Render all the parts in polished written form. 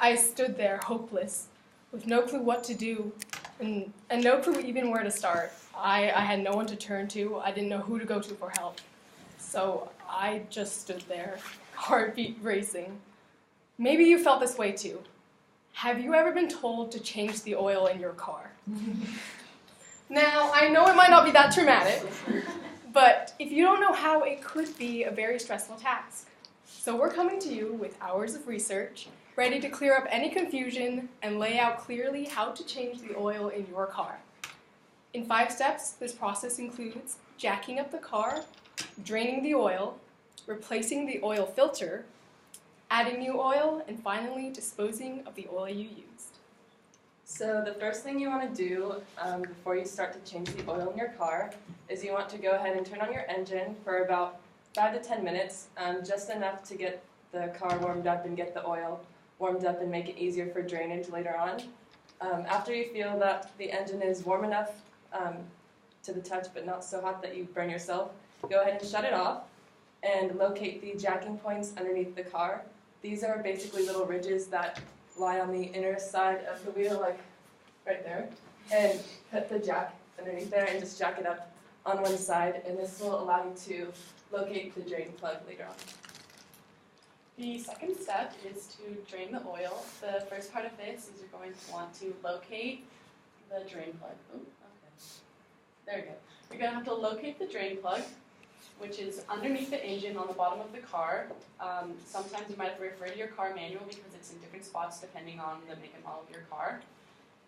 I stood there hopeless, with no clue what to do, and no clue even where to start. I had no one to turn to. I didn't know who to go to for help. So I just stood there, heartbeat racing. Maybe you felt this way too. Have you ever been told to change the oil in your car? Now, I know it might not be that traumatic, but if you don't know how, it could be a very stressful task. So we're coming to you with hours of research, ready to clear up any confusion and lay out clearly how to change the oil in your car. In 5 steps, this process includes jacking up the car, draining the oil, replacing the oil filter, adding new oil, and finally disposing of the oil you used. So the first thing you want to do before you start to change the oil in your car is you want to go ahead and turn on your engine for about 5 to 10 minutes, just enough to get the car warmed up and get the oil warmed up and make it easier for drainage later on. After you feel that the engine is warm enough to the touch but not so hot that you burn yourself, go ahead and shut it off and locate the jacking points underneath the car. These are basically little ridges that lie on the inner side of the wheel, like right there, and put the jack underneath there and just jack it up on one side, and this will allow you to locate the drain plug later on. The second step is to drain the oil. The first part of this is you're going to want to locate the drain plug. Ooh, okay. There we go. You're going to have to locate the drain plug, which is underneath the engine on the bottom of the car. Sometimes you might have to refer to your car manual because it's in different spots depending on the make and model of your car.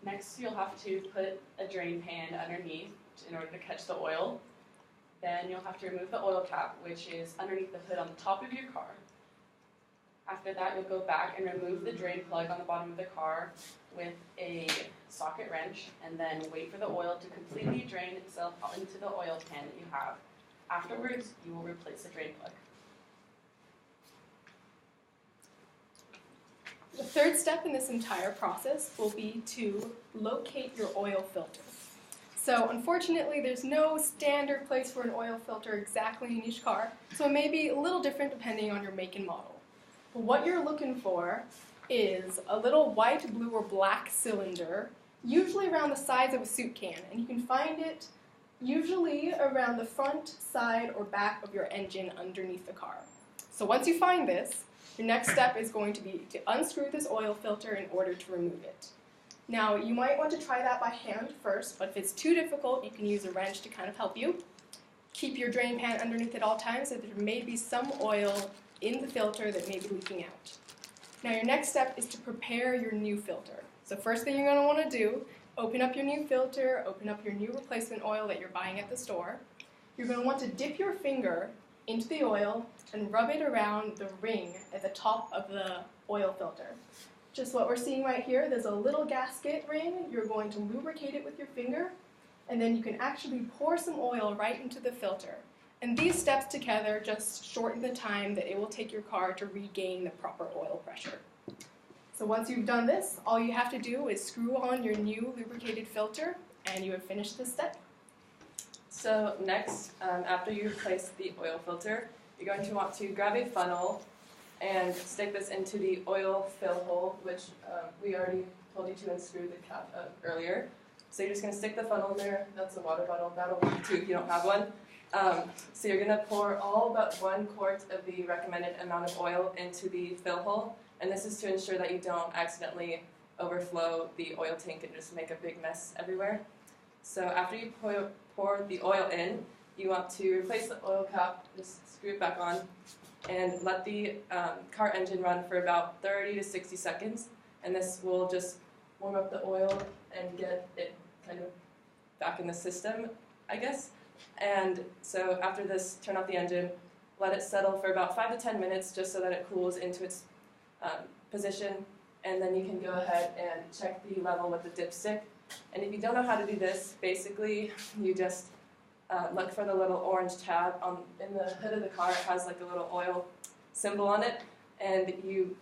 Next, you'll have to put a drain pan underneath in order to catch the oil. Then you'll have to remove the oil cap, which is underneath the hood on the top of your car. After that, you'll go back and remove the drain plug on the bottom of the car with a socket wrench, and then wait for the oil to completely drain itself into the oil pan that you have. Afterwards, you will replace the drain plug. The third step in this entire process will be to locate your oil filter. So unfortunately, there's no standard place for an oil filter exactly in each car, so it may be a little different depending on your make and model. But what you're looking for is a little white, blue, or black cylinder, usually around the size of a soup can, and you can find it usually around the front, side, or back of your engine underneath the car. So once you find this, your next step is going to be to unscrew this oil filter in order to remove it. Now, you might want to try that by hand first, but if it's too difficult, you can use a wrench to kind of help you. Keep your drain pan underneath at all times, so there may be some oil in the filter that may be leaking out. Now, your next step is to prepare your new filter. So first thing you're going to want to do, open up your new filter, open up your new replacement oil that you're buying at the store. You're going to want to dip your finger into the oil and rub it around the ring at the top of the oil filter. Just what we're seeing right here, there's a little gasket ring. You're going to lubricate it with your finger, and then you can actually pour some oil right into the filter. And these steps together just shorten the time that it will take your car to regain the proper oil pressure. So once you've done this, all you have to do is screw on your new lubricated filter, and you have finished this step. So next, after you replace the oil filter, you're going to want to grab a funnel and stick this into the oil fill hole, which we already told you to unscrew the cap of earlier. So you're just going to stick the funnel in there. That's a water bottle. That'll work too if you don't have one. So you're going to pour all but 1 quart of the recommended amount of oil into the fill hole, and this is to ensure that you don't accidentally overflow the oil tank and just make a big mess everywhere. So after you pour the oil in, you want to replace the oil cap, just screw it back on, and let the car engine run for about 30 to 60 seconds, and this will just warm up the oil and get it kind of back in the system, I guess. And so after this, turn off the engine, let it settle for about 5 to 10 minutes just so that it cools into its position, and then you can go ahead and check the level with the dipstick. And if you don't know how to do this, basically you just look for the little orange tab in the hood of the car. It has like a little oil symbol on it, and you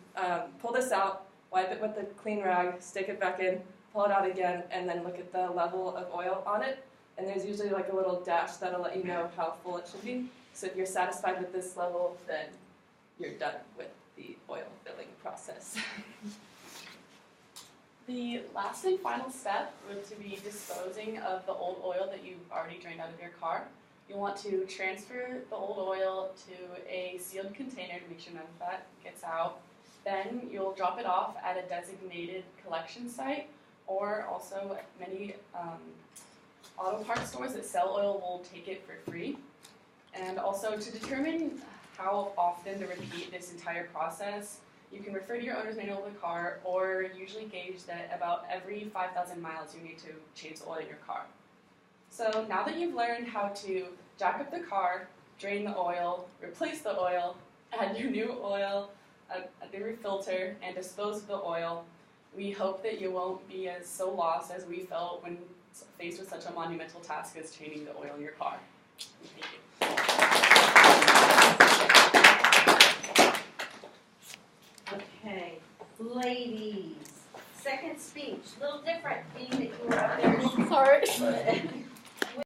pull this out, wipe it with a clean rag, stick it back in, pull it out again, and then look at the level of oil on it. And there's usually like a little dash that'll let you know how full it should be. So if you're satisfied with this level, then you're done with the oil filling process. The last and final step would to be disposing of the old oil that you've already drained out of your car. You'll want to transfer the old oil to a sealed container to make sure none of that gets out. Then you'll drop it off at a designated collection site, or also many auto parts stores that sell oil will take it for free. And also to determine how often to repeat this entire process, you can refer to your owner's manual of the car, or usually gauge that about every 5,000 miles you need to change the oil in your car. So now that you've learned how to jack up the car, drain the oil, replace the oil, add your new oil, add the refilter, and dispose of the oil, we hope that you won't be as so lost as we felt when faced with such a monumental task as changing the oil in your car. Thank you. Okay, ladies, second speech, a little different being that you were up there. Sorry.